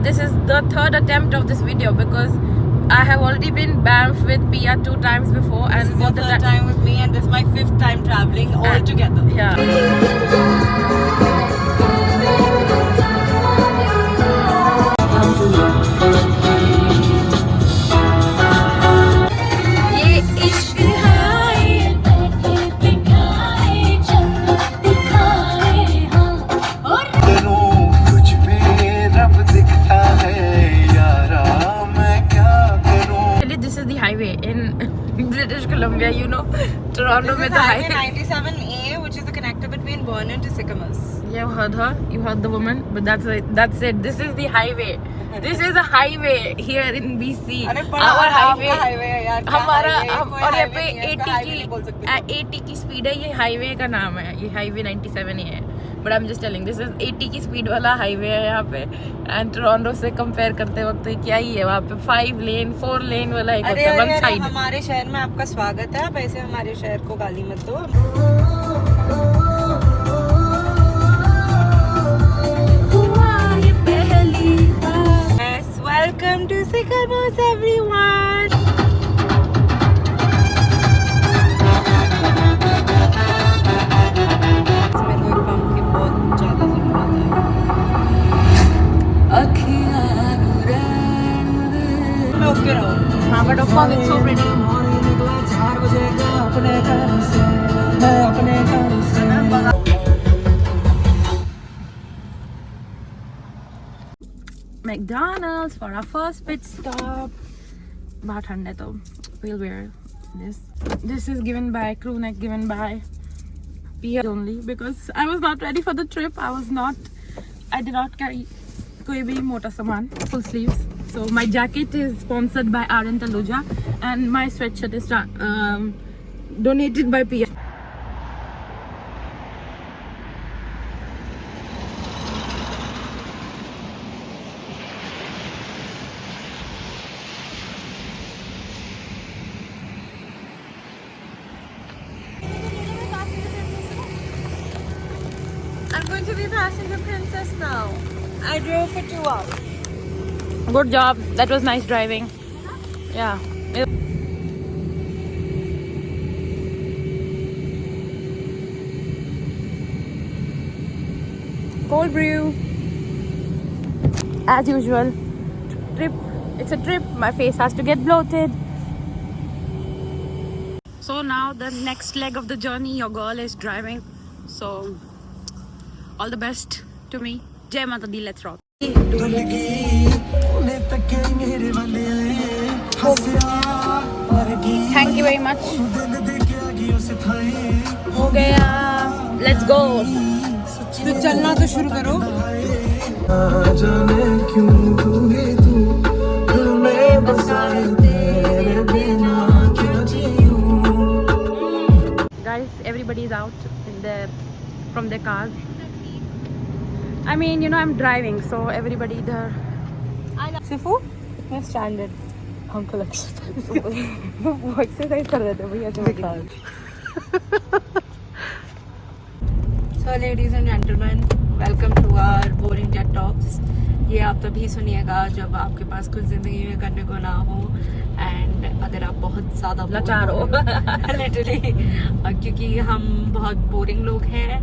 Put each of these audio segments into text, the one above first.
this is the third attempt of this video because I have already been Banff with Pia 2 times before, and This is your third time with me, and this is my 5th time traveling all together. Yeah. This is the highway in British Columbia, you know, Toronto This with is the highway highway. 97A, which is the connector between Vernon to Sycamus. You heard her, you heard the woman, but that's it. That's it. This is the highway. This is a highway here in BC. Our highway है यार. हमारा और यहाँ पे नहीं है, इसको highway नहीं बोल सकते. 80 की स्पीड है. ये हाईवे का नाम है. ये हाईवे 97 ही है. But I am just telling this is 80 की स्पीड वाला हाईवे है यहाँ पे. एंड टोरंटो से कंपेयर करते वक्त क्या ही है वहाँ पे 5 लेन 4 लेन वाला एक होता है वन साइड. हमारे शहर में आपका स्वागत है. आप ऐसे हमारे शहर को गाली मत दो. Welcome to Sycamus, everyone. मेरे को एक पंप की बहुत ज़्यादा ज़रूरत है. मैं ओके रहूँ. हाँ but of course it's so pretty. McDonald's for our first pit stop. बहुत ठंड है तो we'll wear this. This is given by crew neck, given by Pia only because I was not ready for the trip. I did not carry कोई भी मोटा सामान, full sleeves. So my jacket is sponsored by Aaron Taluja and my sweatshirt is donated by Pia. I'm going to be passing the princess now. I drove for 2 hours. Good job. That was nice driving. Yeah. Cold brew. As usual. Trip. It's a trip. My face has to get bloated. So now the next leg of the journey, your girl is driving. So all the best to me. Jai Mata Di, let's rock. Thank you very much. हो गया. Let's go. तो चलना तो शुरू करो. Guys, everybody is out from their cars. I mean, you know, I'm driving, so everybody there. Sifu मैं standard Uncle exercise. वो exercise कर रहे थे भैया ऐसे. So ladies and gentlemen, welcome to our boring jet talks. ये आप तभी सुनिएगा जब आपके पास कुछ जिंदगी में करने को ना हो एंड अगर आप बहुत ज़्यादा लाचार हो. लिटरली क्योंकि हम बहुत बोरिंग लोग हैं.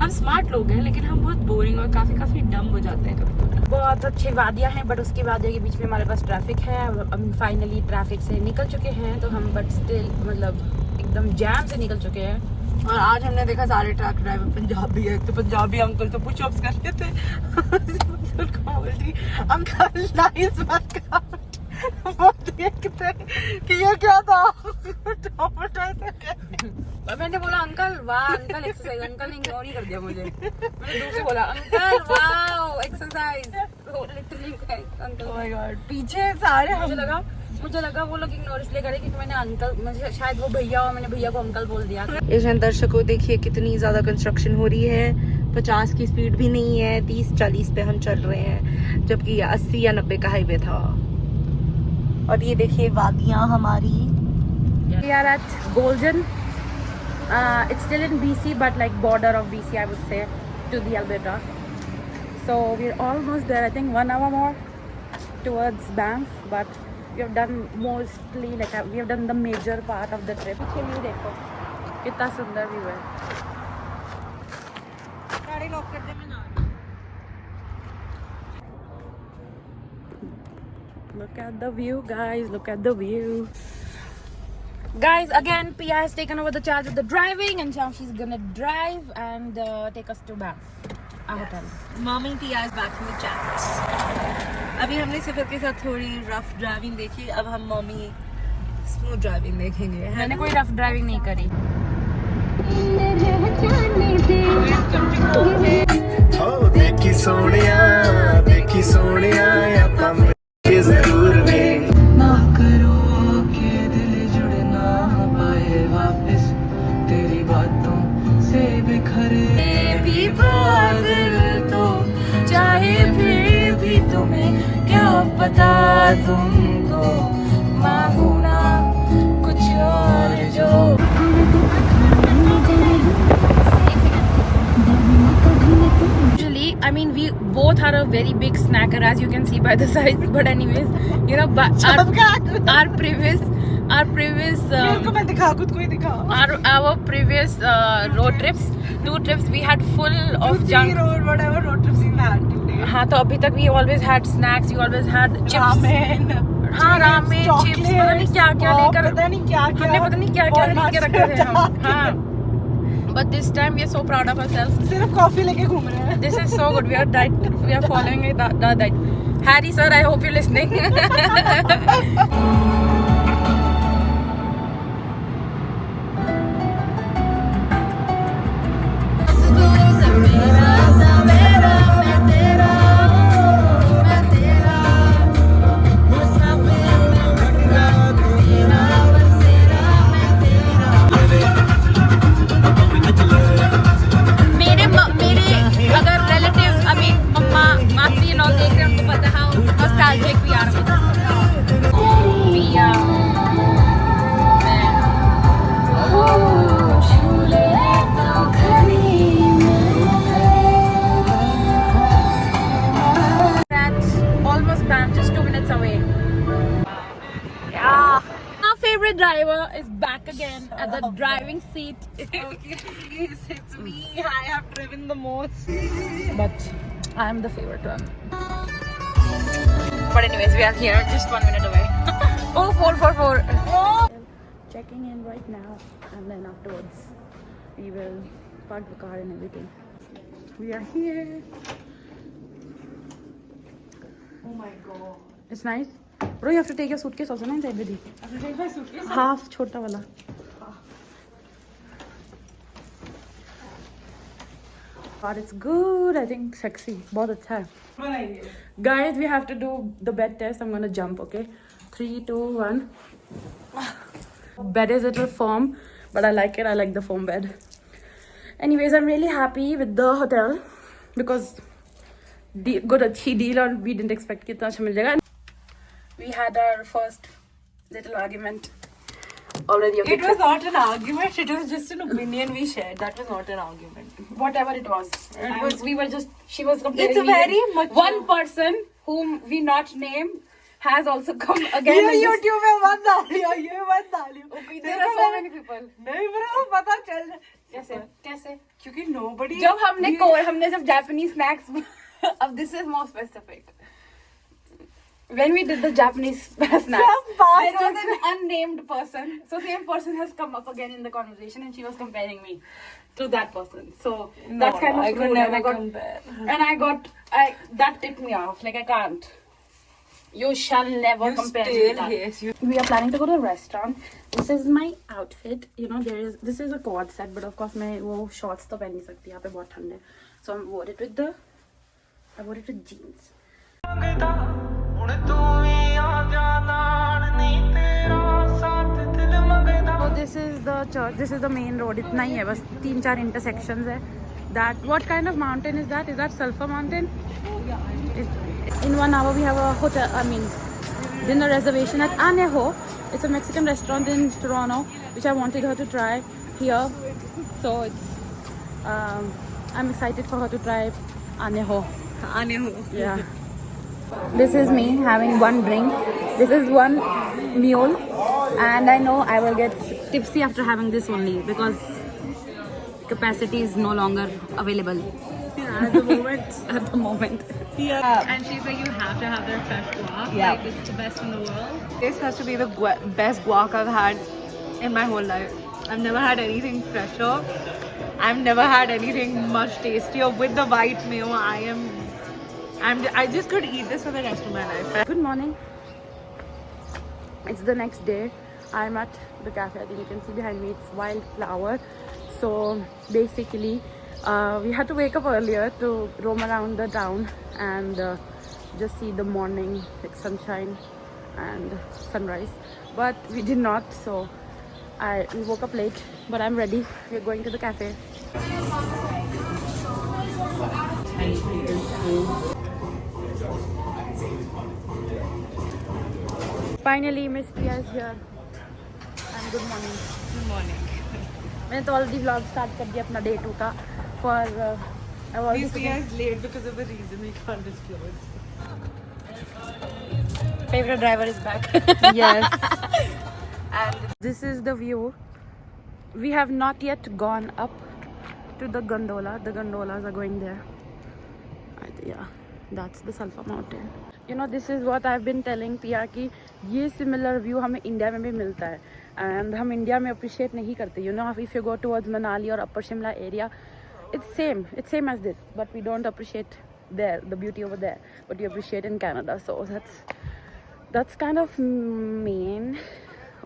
हम स्मार्ट लोग हैं लेकिन हम बहुत बोरिंग और काफ़ी डम हो जाते हैं कभी कभी. बहुत अच्छी वादियाँ हैं बट उसके वादियों के बीच में हमारे पास ट्रैफिक है. हम फाइनली ट्रैफिक से निकल चुके हैं तो हम बट स्टिल मतलब एकदम जैम से निकल चुके हैं. और आज हमने देखा सारे ट्रक ड्राइवर पंजाबी है. तो पंजाबी अंकल तो पुशअप्स कर रहे थे. Uncle nice workout. कि ये क्या था. मैंने बोला अंकल वाह अंकल एक्सरसाइज. अंकल ने इग्नोर ही कर दिया मुझे. मैंने दूसरे बोला अंकल वाह exercise. Uncle oh my God पीछे सारे मुझे लगा वो लोग इग्नोर इसलिए करे क्योंकि मैंने अंकल मुझे शायद वो भैया और मैंने भैया को अंकल बोल दिया. एशियन दर्शकों देखिए कितनी ज्यादा कंस्ट्रक्शन हो रही है. 50 की स्पीड भी नहीं है. 30-40 पे हम चल रहे हैं जबकि 80 या 90 का हाईवे था. और ये देखिए वादियाँ हमारी. We are at Golden. It's still in BC but like border of BC I would say to the Alberta. So we're almost there. I think 1 hour more. towards Banff, but we have done mostly like we have done the major part of the trip. पीछे view देखो कितना सुंदर view है. गाड़ी lock कर दे मैं ना. Look at the view, guys. Look at the view. Guys, again, Pia has taken over the charge of the driving, and now she's gonna drive and take us to Banff, our hotel. Mommy Pia is back from the chat. अभी हमने सफर के साथ थोड़ी rough driving देखी, अब हम mummy smooth driving देखेंगे. मैंने कोई रफ ड्राइविंग नहीं करी. देखी सोनिया ਆਪਾਂ ਮਿਲੇ ਜ਼ਰੂਰ ਵੇ ਨਾ करो के दिल जुड़ ना पाए वापस तेरी बातों से बिखरे भी पागल तो चाहे फिर भी तुम्हें क्या पता तुमको मांगू ना कुछ और जो. Usually, I mean, we both are a very big snacker, as you can see by the size. But anyways, you know, but our previous our previous road trips, 2 trips, we had full of junk. whatever road trips we've had today. हाँ तो अभी तक we always had snacks, we always had chips. Ramen. हाँ ramen, chips, पता नहीं क्या क्या लेकर, हमने पता नहीं क्या क्या लेकर रखे थे हम. हाँ. But this time we are so proud of ourselves. सिर्फ कॉफी लेके घूम रहे हैं. This is so good. We are following the diet. Harry sir, I hope you're listening. Driver is back again at the driving seat. It's me. I have driven the most. But I am the favorite one. But anyways, we are here just 1 minute away. Oh, 444. Oh. Checking in right now, and then afterwards we will park the car and everything. We are here. Oh my god. It's nice. Bro, you have to take your suitcase also, na, inside with you. I have to take my suitcase. Half chota wala. But it's good. I think sexy. बहुत अच्छा है. Guys, we have to do the bed test. I'm gonna jump. Okay, 3, 2, 1. Bed is a little firm, but I like it. I like the foam bed. Anyways, I'm really happy with the hotel because good अच्छी deal और we didn't expect कितना अच्छा मिल जाएगा. We had our first little argument already. It was not an argument. It was just an opinion we shared. That was not an argument. Whatever it was. It was. We were just. She was comparing. It's a very much. One person whom we not name has also come again. ये YouTube में मत डालियो. ये मत डालियो. Okay, there are so many people. नहीं bro, पता चल. कैसे? क्योंकि nobody. जब हमने जब Japanese snacks. अब this is more specific. When we did the Japanese snacks, there was an unnamed person. So same person has come up again in the conversation, and she was comparing me to that person. So that's kind of I could rude. never compare. And that tipped me off. Like I can't. You shall never compare me with that. Yes, We are planning to go to a restaurant. This is my outfit. You know, this is a quad set, but of course मैं वो shorts तो पहन नहीं सकती. यहाँ पे बहुत ठंड है. So I wore it with jeans. So this is the church. This is the main road. इतना ही है बस 3-4 intersections है. That what kind of mountain is that? Is that Sulphur Mountain? In 1 hour we have a hotel. I mean, dinner reservation at Anejo. It's a Mexican restaurant in Toronto, which I wanted her to try here. So it's I'm excited for her to try Anejo. Anejo. Yeah. This is me having one drink. This is one mule, and I know I will get tipsy after having this only because capacity is no longer available. Yeah, at the moment. At the moment. And she's like, you have to have their fresh guac. Yeah. Like, it's the best in the world. This has to be the best guac I've had in my whole life. I've never had anything fresher. I've never had anything much tastier with the white mayo. I just could eat this for the rest of my life. Good morning. It's the next day. I'm at the cafe. I think you can see behind me it's Wildflower. So basically, we had to wake up earlier to roam around the town and just see the morning, like sunshine and sunrise. But we did not, so we woke up late. But I'm ready. We're going to the cafe. Finally, Miss Priya is here. And good morning. Good morning. मैंने तो already vlog start कर दिया अपना day 2 का for This year is late because of a reason we can't disclose. favorite driver is back. Yes. And this is the view. We have not yet gone up to the gondola. The gondolas are going there. Yeah, that's the Salpa mountain. You know, this is what I've been telling Pia कि ये similar view हमें India में भी मिलता है and हम India में appreciate नहीं करते. You know, if you go towards Manali or Upper Shimla area, it's same as this, but we don't appreciate there the beauty over there, but we appreciate in Canada. So that's kind of mean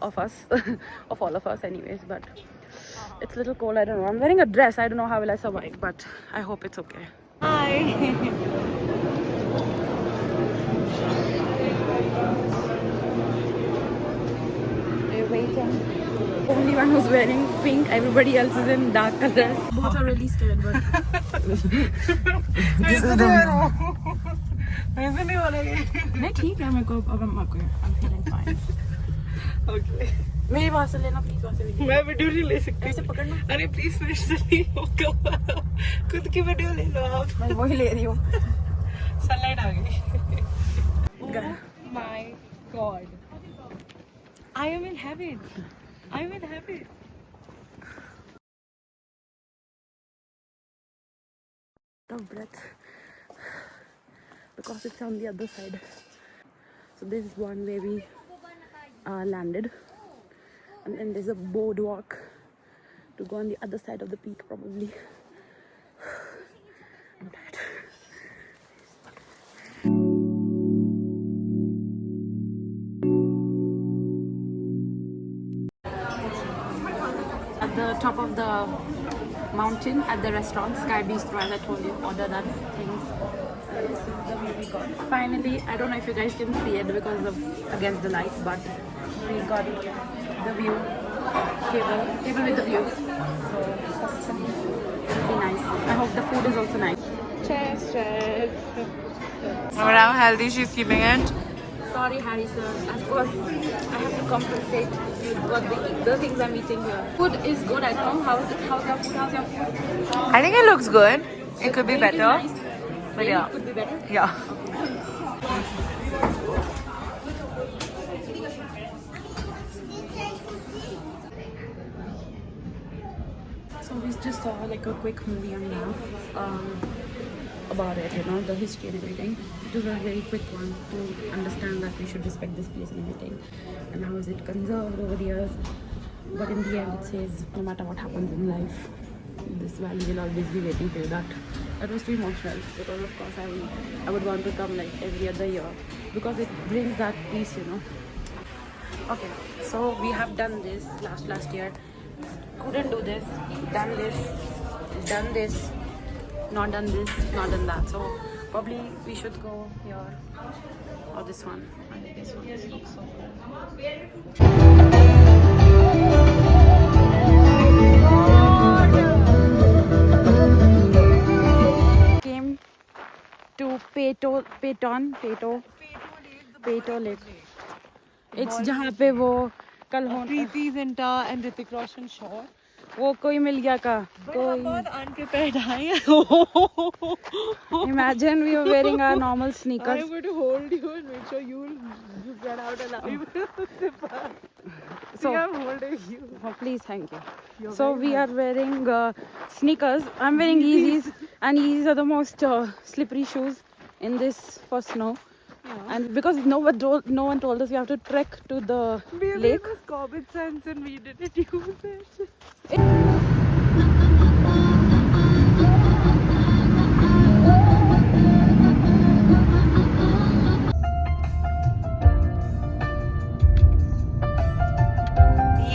of us, of all of us anyways, but it's a little cold. I don't know. I'm wearing a dress. I don't know how will I survive, but I hope it's okay. Hi. We're waiting. Only one who's wearing pink. Everybody else is in dark colors. Both are really scared, but नहीं ठीक है मेरे को अब I'm okay. I'm feeling fine. Okay. मेरी वहाँ से लेना प्लीज वहाँ से वीडियो. मैं वीडियो नहीं ले सकती. ऐसे पकड़ना. अरे प्लीज मेरे से नहीं होगा. खुद की वीडियो ले लो आप. मैं वही ले रही हूँ. सनलाइट आ गई. Oh My God. I am in heaven. I am in heaven. Of breath because it's on the other side. So this is one where we landed, and then there's a boardwalk to go on the other side of the peak probably. I'm tired. At the top of the mountain at the restaurant Sky Bistro, as I told you, order that things. This is the view we got. Finally, I don't know if you guys can see it because of against the light, but we got the view table with the view. So it'll be nice. I hope the food is also nice. Cheers, cheers. But how healthy she's keeping it. Sorry, Harry sir. Of course, I have to compensate with the things I'm eating here. Food is good at home. How's your food? I think it looks good. It could be Really better. nice. But Really, yeah. it could be better. Yeah. So we just saw like a quick movie and laugh about it, you know, the history and everything. It was a very quick one to understand that we should respect this place and everything, and how is it conserved over the years. But in the end, it says no matter what happens in life, this valley will always be waiting for you. That was too emotional because of course I would want to come like every other year because it brings that peace, you know. Okay, so we have done this last year. Couldn't do this, done this, not done this, not done that. So probably we should go here or this one. I think this one looks so good. Came to Peto Lake. It's जहाँ पे वो कल हो Preeti Zinta and Hrithik Roshan shot. वो कोई मिल गया का कोई बहुत unprepared आए हैं. imagine we were wearing our normal I'm sneakers. going to hold you and make sure you get out alive. So I'm holding you. oh, please thank you. You're So very we are wearing sneakers. I'm wearing Yeezys, and Yeezys are the most slippery shoes in this for snow. Yeah. And because no one told us we have to trek to the Maybe lake. it was common sense and we didn't use it.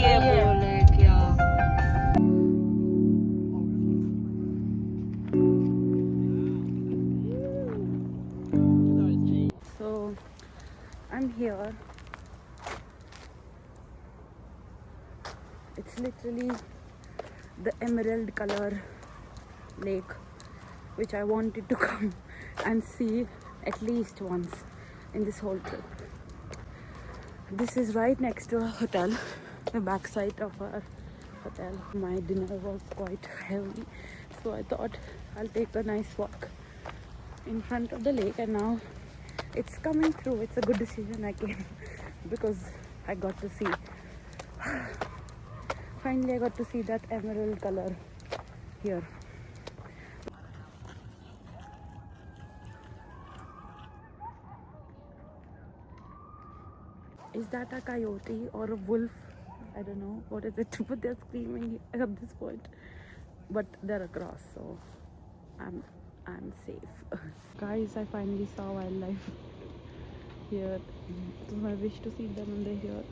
ये बोले क्या? So I'm here. It's literally the emerald color lake, which I wanted to come and see at least once in this whole trip. This is right next to a hotel, the backside of our hotel. My dinner was quite heavy, so I thought I'll take a nice walk in front of the lake, and now it's coming through. It's a good decision I came because I got to see. Finally, I got to see that emerald color here. Is that a coyote or a wolf? I don't know what is it, but they're screaming at this point. But they're across, so I'm safe. Guys, I finally saw wildlife here. It was my wish to see them, and they're here.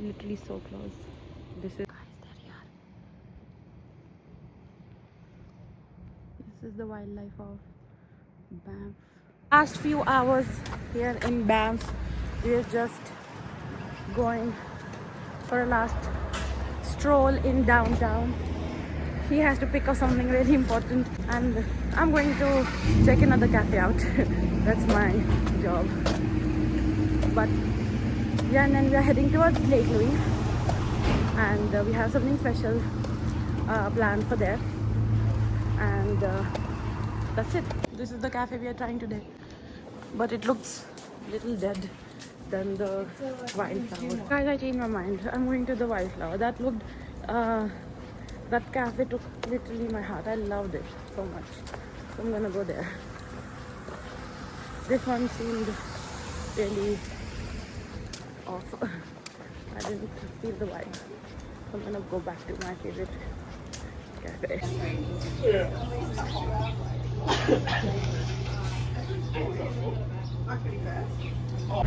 Literally so close. This is guys, they're here. This is the wildlife of Banff. Last few hours here in Banff, we are just going for a last stroll in downtown. He has to pick up something really important, and I'm going to check another cafe out. That's my job. But yeah, and then we are heading towards Lake Louise, and we have something special planned for there, and that's it. This is the cafe we are trying today, but it looks a little dead than the Wildflower. Guys, I changed my mind. I'm going to the Wildflower. That looked that cafe took literally my heart. I loved it so much, so I'm gonna go there. This one seemed really off. I didn't feel the vibe, so I'm gonna go back to my favorite cafe.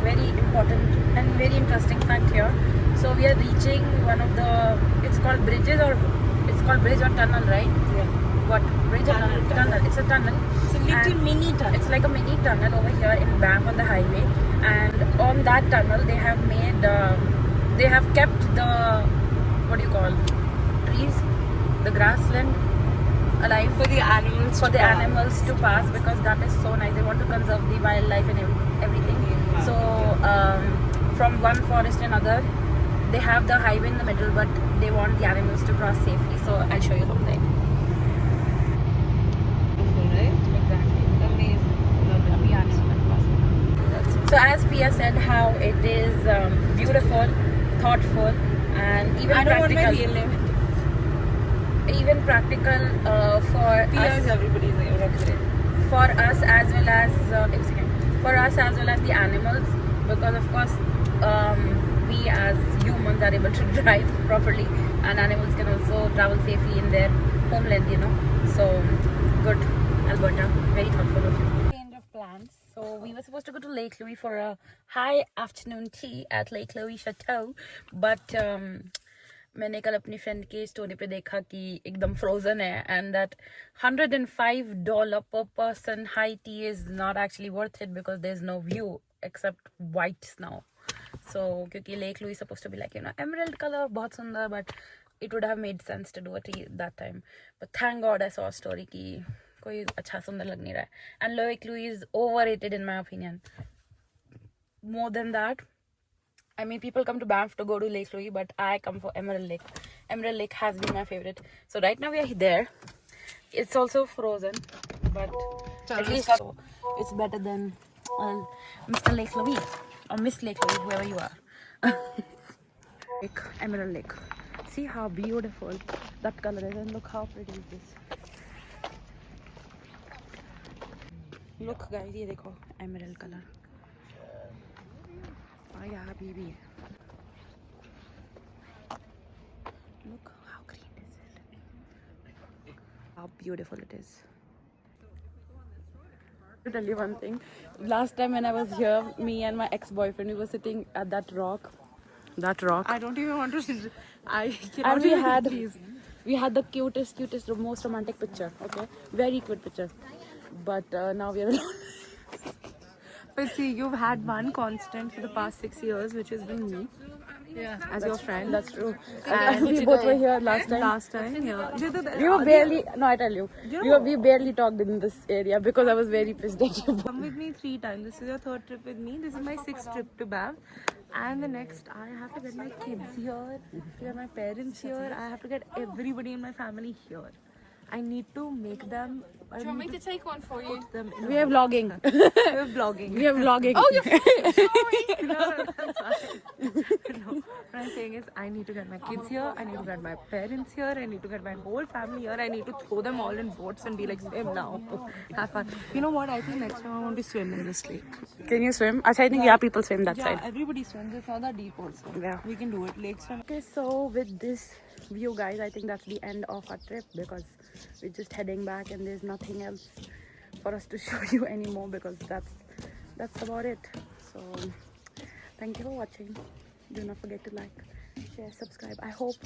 Very important and very interesting fact here. So we are reaching one of the, it's called bridges, or it's called bridge or tunnel, right? Yeah. What? Bridge or tunnel? Tunnel. It's a tunnel. It's a little And mini tunnel. it's like a mini tunnel over here in Banff on the highway, and on that tunnel they have made, they have kept the, what do you call, trees, the grassland alive For the animals. for the animals to pass, because that is so nice. They want to conserve the wildlife and everything. So from one forest to another, they have the highway in the middle, but they want the animals to cross safely. So I'll show you something. Right? Exactly. Amazing. Abhi aane wala pass. So as Pia said, how it is beautiful, thoughtful, and even I don't want practical. my real name. Even practical for Pia us. is everybody's name. Okay. For us as well as for us as well as the animals, because of course we as humans are able to drive properly, and animals can also travel safely in their homeland, you know. So good, Alberta, very thoughtful of you. Change of plans. So we were supposed to go to Lake Louise for a high afternoon tea at Lake Louise Chateau, but मैंने कल अपनी friend के story पे देखा कि एकदम frozen है, and that $105 per person high tea is not actually worth it because there's no view except white snow. So क्योंकि Lake Louise supposed to be like, you know, emerald color, बहुत सुंदर, but it would have made sense to do a tea that time. But thank God I saw a story कि कोई अच्छा सुंदर लग नहीं रहा है, and Lake Louise is overrated in my opinion. More than that, I mean, people come to Banff to go to Lake Louise, but I come for Emerald Lake. Emerald Lake has been my favorite. So right now we are there. It's also frozen, but at least it's better than Mr. Lake Louise or Miss Lake Louise, whoever you are. Lake, Emerald Lake. See how beautiful that color is, and look how pretty is this. Look guys, ये देखो emerald color. Oh yeah, baby. Look how green is it. How beautiful it is. To tell you one thing, last time when I was here, me and my ex-boyfriend, we were sitting at that rock. I don't even want to sit. And we had the cutest, most romantic picture. Okay, very cute picture. But now we are alone. But see, you've had one constant for the past 6 years, which has been me. Yeah, as your friend. That's true. And we both were here last time. Yeah. We were barely. No, I tell you, we barely talked in this area because I was very pissed at you. Come with me 3 times. This is your 3rd trip with me. This is my 6th trip to Banff. And the next, I have to get my kids here, to get my parents here. I have to get everybody in my family here. I need to make them. Do you want me to take one for you? We are vlogging. We're vlogging. We are vlogging. Oh, you're sorry. No, that's fine. No, what I'm saying is, I need to get my kids here. I need to get my parents here. I need to get my whole family here. I need to throw them all in boats and be like, swim now. Have fun. You know what? I think next time I want to swim in this lake. Can you swim? I think yeah, people swim that Yeah, side. everybody swims. It's not that deep also. Yeah. We can do it. Lake swim. Okay, so with this view, guys, I think that's the end of our trip because we're just heading back and there's nothing else for us to show you anymore because that's about it. So thank you for watching. Do not forget to like, share, subscribe. I hope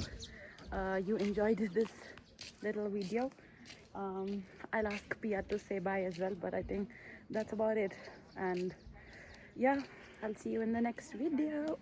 you enjoyed this little video. I'll ask Pia to say bye as well, but I think that's about it. And yeah, I'll see you in the next video.